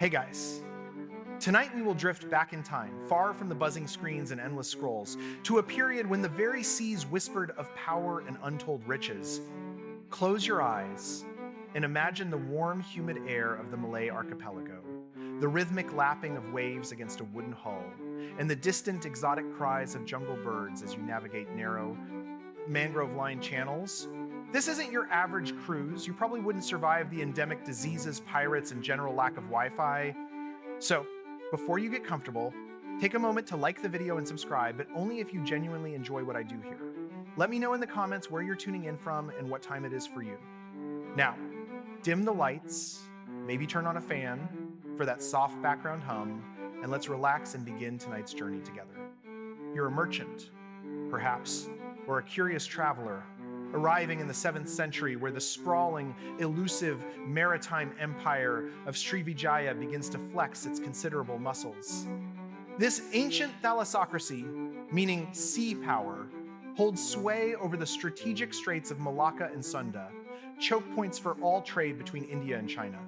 Hey guys, tonight we will drift back in time, far from the buzzing screens and endless scrolls, to a period when the very seas whispered of power and untold riches. Close your eyes and imagine the warm, humid air of the Malay Archipelago, the rhythmic lapping of waves against a wooden hull, and the distant, exotic cries of jungle birds as you navigate narrow, mangrove-lined channels. This isn't your average cruise. You probably wouldn't survive the endemic diseases, pirates, and general lack of Wi-Fi. So, before you get comfortable, take a moment to like the video and subscribe, but only if you genuinely enjoy what I do here. Let me know in the comments where you're tuning in from and what time it is for you. Now, dim the lights, maybe turn on a fan for that soft background hum, and let's relax and begin tonight's journey together. You're a merchant, perhaps, or a curious traveler, arriving in the 7th century where the sprawling, elusive maritime empire of Srivijaya begins to flex its considerable muscles. This ancient thalassocracy, meaning sea power, holds sway over the strategic straits of Malacca and Sunda, choke points for all trade between India and China.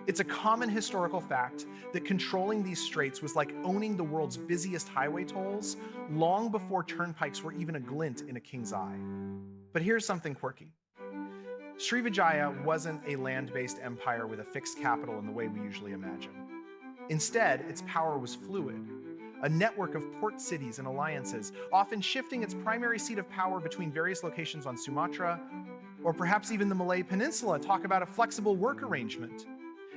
It's a common historical fact that controlling these straits was like owning the world's busiest highway tolls long before turnpikes were even a glint in a king's eye. But here's something quirky. Srivijaya wasn't a land-based empire with a fixed capital in the way we usually imagine. Instead, its power was fluid, a network of port cities and alliances, often shifting its primary seat of power between various locations on Sumatra, or perhaps even the Malay Peninsula. Talk about a flexible work arrangement.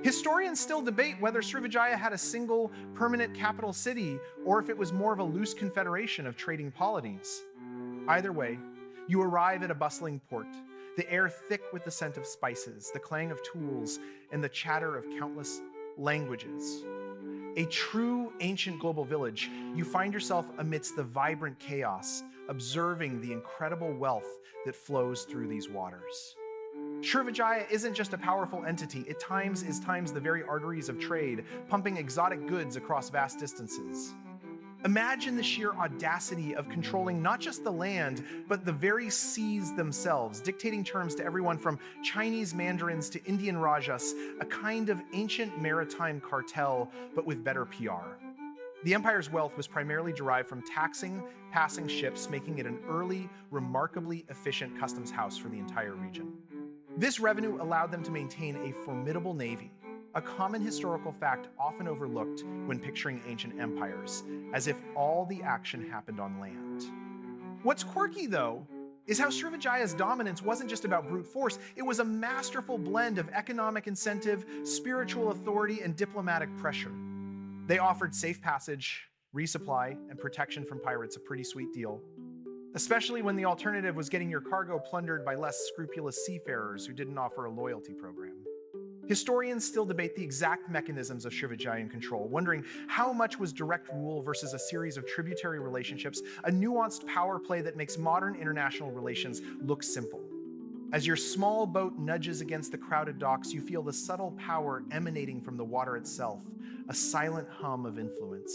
Historians still debate whether Srivijaya had a single permanent capital city or if it was more of a loose confederation of trading polities. Either way, you arrive at a bustling port, the air thick with the scent of spices, the clang of tools, and the chatter of countless languages. A true ancient global village, you find yourself amidst the vibrant chaos, observing the incredible wealth that flows through these waters. Srivijaya isn't just a powerful entity, it is times the very arteries of trade, pumping exotic goods across vast distances. Imagine the sheer audacity of controlling not just the land, but the very seas themselves, dictating terms to everyone from Chinese mandarins to Indian rajas, a kind of ancient maritime cartel, but with better PR. The empire's wealth was primarily derived from taxing passing ships, making it an early, remarkably efficient customs house for the entire region. This revenue allowed them to maintain a formidable navy, a common historical fact often overlooked when picturing ancient empires, as if all the action happened on land. What's quirky, though, is how Srivijaya's dominance wasn't just about brute force, it was a masterful blend of economic incentive, spiritual authority, and diplomatic pressure. They offered safe passage, resupply, and protection from pirates, a pretty sweet deal, especially when the alternative was getting your cargo plundered by less scrupulous seafarers who didn't offer a loyalty program. Historians still debate the exact mechanisms of Srivijayan control, wondering how much was direct rule versus a series of tributary relationships, a nuanced power play that makes modern international relations look simple. As your small boat nudges against the crowded docks, you feel the subtle power emanating from the water itself, a silent hum of influence.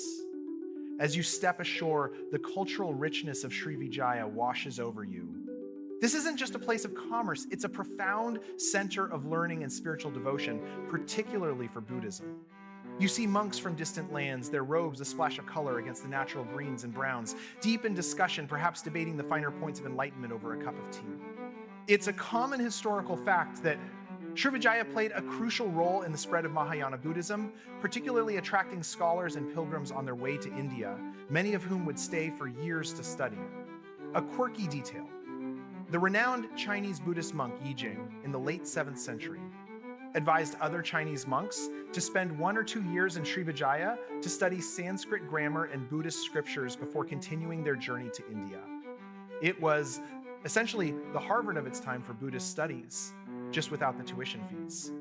As you step ashore, the cultural richness of Srivijaya washes over you. This isn't just a place of commerce, it's a profound center of learning and spiritual devotion, particularly for Buddhism. You see monks from distant lands, their robes a splash of color against the natural greens and browns, deep in discussion, perhaps debating the finer points of enlightenment over a cup of tea. It's a common historical fact that Srivijaya played a crucial role in the spread of Mahayana Buddhism, particularly attracting scholars and pilgrims on their way to India, many of whom would stay for years to study. A quirky detail. The renowned Chinese Buddhist monk Yijing in the late 7th century advised other Chinese monks to spend 1 or 2 years in Srivijaya to study Sanskrit grammar and Buddhist scriptures before continuing their journey to India. It was essentially the Harvard of its time for Buddhist studies, just without the tuition fees.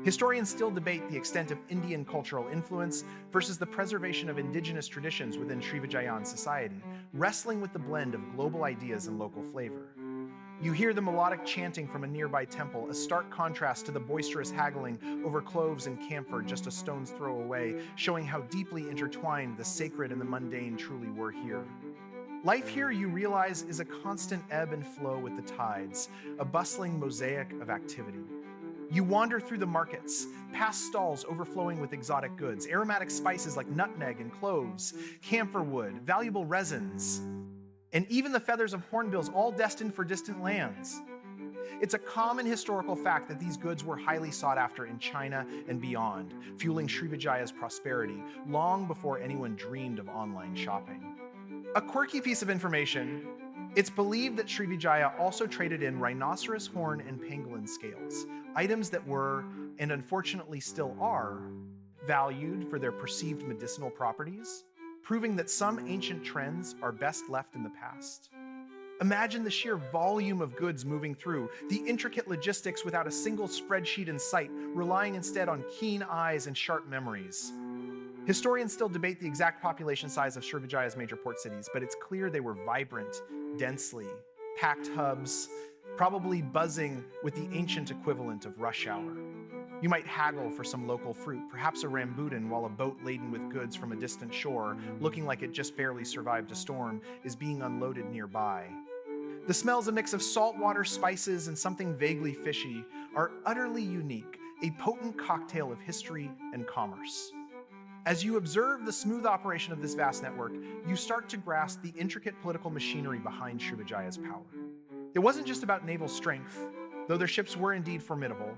Historians still debate the extent of Indian cultural influence versus the preservation of indigenous traditions within Srivijayan society, wrestling with the blend of global ideas and local flavor. You hear the melodic chanting from a nearby temple, a stark contrast to the boisterous haggling over cloves and camphor just a stone's throw away, showing how deeply intertwined the sacred and the mundane truly were here. Life here, you realize, is a constant ebb and flow with the tides, a bustling mosaic of activity. You wander through the markets, past stalls overflowing with exotic goods, aromatic spices like nutmeg and cloves, camphor wood, valuable resins, and even the feathers of hornbills, all destined for distant lands. It's a common historical fact that these goods were highly sought after in China and beyond, fueling Srivijaya's prosperity long before anyone dreamed of online shopping. A quirky piece of information: it's believed that Srivijaya also traded in rhinoceros horn and pangolin scales, items that were, and unfortunately still are, valued for their perceived medicinal properties, proving that some ancient trends are best left in the past. Imagine the sheer volume of goods moving through, the intricate logistics without a single spreadsheet in sight, relying instead on keen eyes and sharp memories. Historians still debate the exact population size of Srivijaya's major port cities, but it's clear they were vibrant, densely packed hubs, probably buzzing with the ancient equivalent of rush hour. You might haggle for some local fruit, perhaps a rambutan, while a boat laden with goods from a distant shore, looking like it just barely survived a storm, is being unloaded nearby. The smells, a mix of saltwater, spices, and something vaguely fishy, are utterly unique, a potent cocktail of history and commerce. As you observe the smooth operation of this vast network, you start to grasp the intricate political machinery behind Srivijaya's power. It wasn't just about naval strength, though their ships were indeed formidable.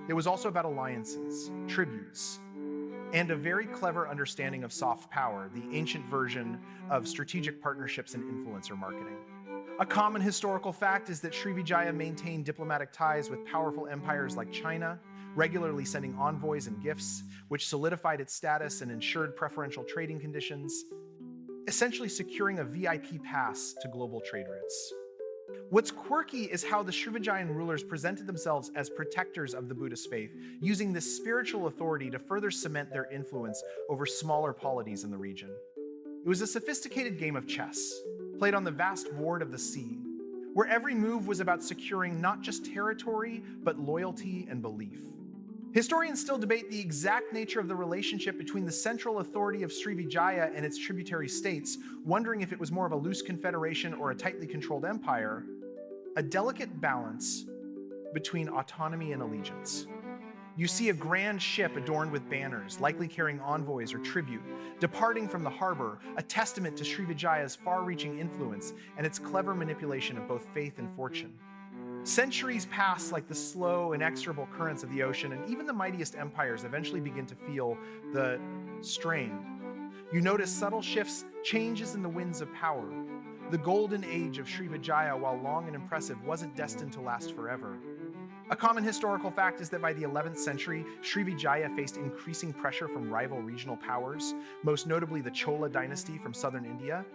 It was also about alliances, tributes, and a very clever understanding of soft power, the ancient version of strategic partnerships and influencer marketing. A common historical fact is that Srivijaya maintained diplomatic ties with powerful empires like China, regularly sending envoys and gifts, which solidified its status and ensured preferential trading conditions, essentially securing a VIP pass to global trade routes. What's quirky is how the Srivijayan rulers presented themselves as protectors of the Buddhist faith, using this spiritual authority to further cement their influence over smaller polities in the region. It was a sophisticated game of chess, played on the vast board of the sea, where every move was about securing not just territory, but loyalty and belief. Historians still debate the exact nature of the relationship between the central authority of Srivijaya and its tributary states, wondering if it was more of a loose confederation or a tightly controlled empire, a delicate balance between autonomy and allegiance. You see a grand ship adorned with banners, likely carrying envoys or tribute, departing from the harbor, a testament to Srivijaya's far-reaching influence and its clever manipulation of both faith and fortune. Centuries pass like the slow, inexorable currents of the ocean, and even the mightiest empires eventually begin to feel the strain. You notice subtle shifts, changes in the winds of power. The golden age of Srivijaya, while long and impressive, wasn't destined to last forever. A common historical fact is that by the 11th century, Srivijaya faced increasing pressure from rival regional powers, most notably the Chola dynasty from southern India,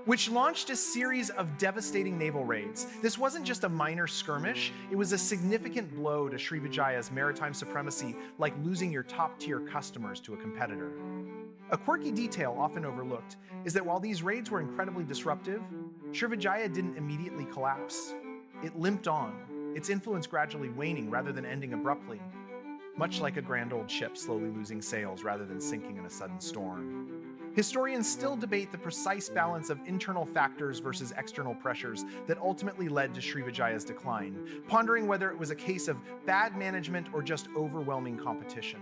which launched a series of devastating naval raids. This wasn't just a minor skirmish, it was a significant blow to Srivijaya's maritime supremacy, like losing your top-tier customers to a competitor. A quirky detail often overlooked is that while these raids were incredibly disruptive, Srivijaya didn't immediately collapse. It limped on, its influence gradually waning rather than ending abruptly, much like a grand old ship slowly losing sails rather than sinking in a sudden storm. Historians still debate the precise balance of internal factors versus external pressures that ultimately led to Srivijaya's decline, pondering whether it was a case of bad management or just overwhelming competition.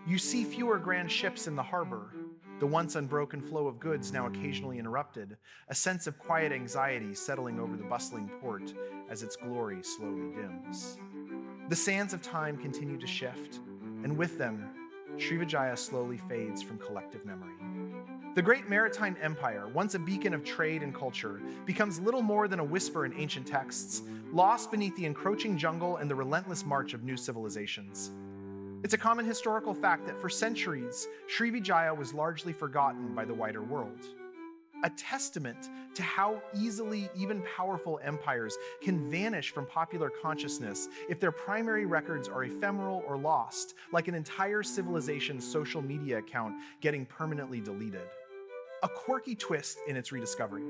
You see fewer grand ships in the harbor, the once unbroken flow of goods now occasionally interrupted, a sense of quiet anxiety settling over the bustling port as its glory slowly dims. The sands of time continue to shift, and with them, Srivijaya slowly fades from collective memory. The great maritime empire, once a beacon of trade and culture, becomes little more than a whisper in ancient texts, lost beneath the encroaching jungle and the relentless march of new civilizations. It's a common historical fact that for centuries, Srivijaya was largely forgotten by the wider world. A testament to how easily even powerful empires can vanish from popular consciousness if their primary records are ephemeral or lost, like an entire civilization's social media account getting permanently deleted. A quirky twist in its rediscovery.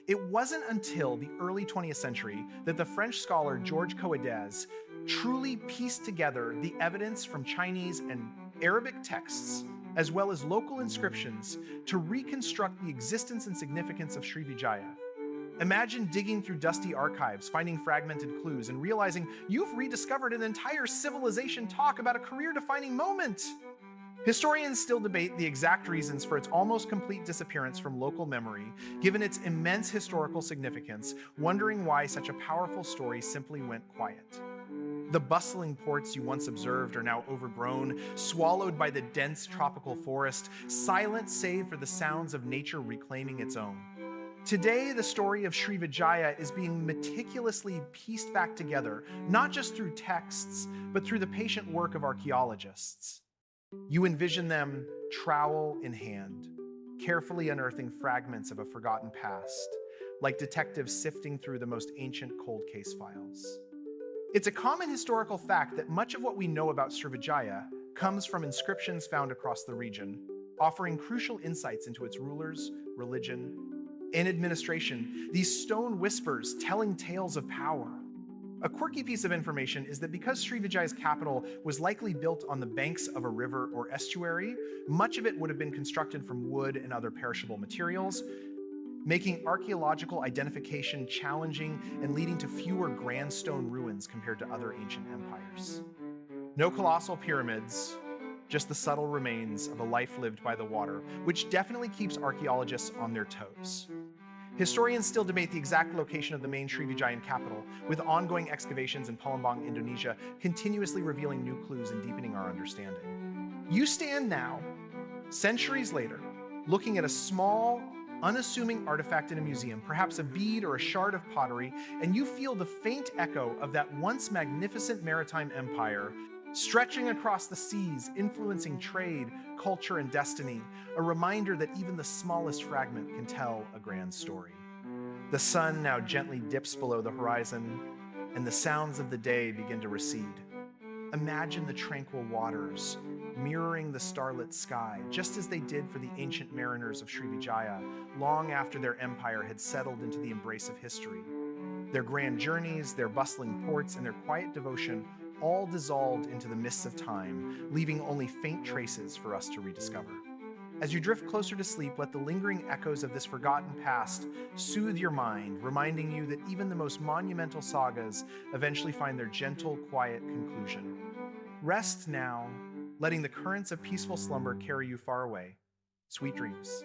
It wasn't until the early 20th century that the French scholar Georges Coadez truly pieced together the evidence from Chinese and Arabic texts, as well as local inscriptions, to reconstruct the existence and significance of Srivijaya. Imagine digging through dusty archives, finding fragmented clues, and realizing you've rediscovered an entire civilization talk about a career-defining moment. Historians still debate the exact reasons for its almost complete disappearance from local memory, given its immense historical significance, wondering why such a powerful story simply went quiet. The bustling ports you once observed are now overgrown, swallowed by the dense tropical forest, silent save for the sounds of nature reclaiming its own. Today, the story of Srivijaya is being meticulously pieced back together, not just through texts, but through the patient work of archaeologists. You envision them, trowel in hand, carefully unearthing fragments of a forgotten past, like detectives sifting through the most ancient cold case files. It's a common historical fact that much of what we know about Srivijaya comes from inscriptions found across the region, offering crucial insights into its rulers, religion, and administration, these stone whispers telling tales of power. A quirky piece of information is that because Srivijaya's capital was likely built on the banks of a river or estuary, much of it would have been constructed from wood and other perishable materials, making archaeological identification challenging and leading to fewer grand stone ruins compared to other ancient empires. No colossal pyramids, just the subtle remains of a life lived by the water, which definitely keeps archaeologists on their toes. Historians still debate the exact location of the main Srivijayan capital, with ongoing excavations in Palembang, Indonesia, continuously revealing new clues and deepening our understanding. You stand now, centuries later, looking at a small, unassuming artifact in a museum, perhaps a bead or a shard of pottery, and you feel the faint echo of that once magnificent maritime empire stretching across the seas, influencing trade, culture, and destiny, a reminder that even the smallest fragment can tell a grand story. The sun now gently dips below the horizon, and the sounds of the day begin to recede. Imagine the tranquil waters mirroring the starlit sky, just as they did for the ancient mariners of Srivijaya, long after their empire had settled into the embrace of history. Their grand journeys, their bustling ports, and their quiet devotion all dissolved into the mists of time, leaving only faint traces for us to rediscover. As you drift closer to sleep, let the lingering echoes of this forgotten past soothe your mind, reminding you that even the most monumental sagas eventually find their gentle, quiet conclusion. Rest now, letting the currents of peaceful slumber carry you far away. Sweet dreams.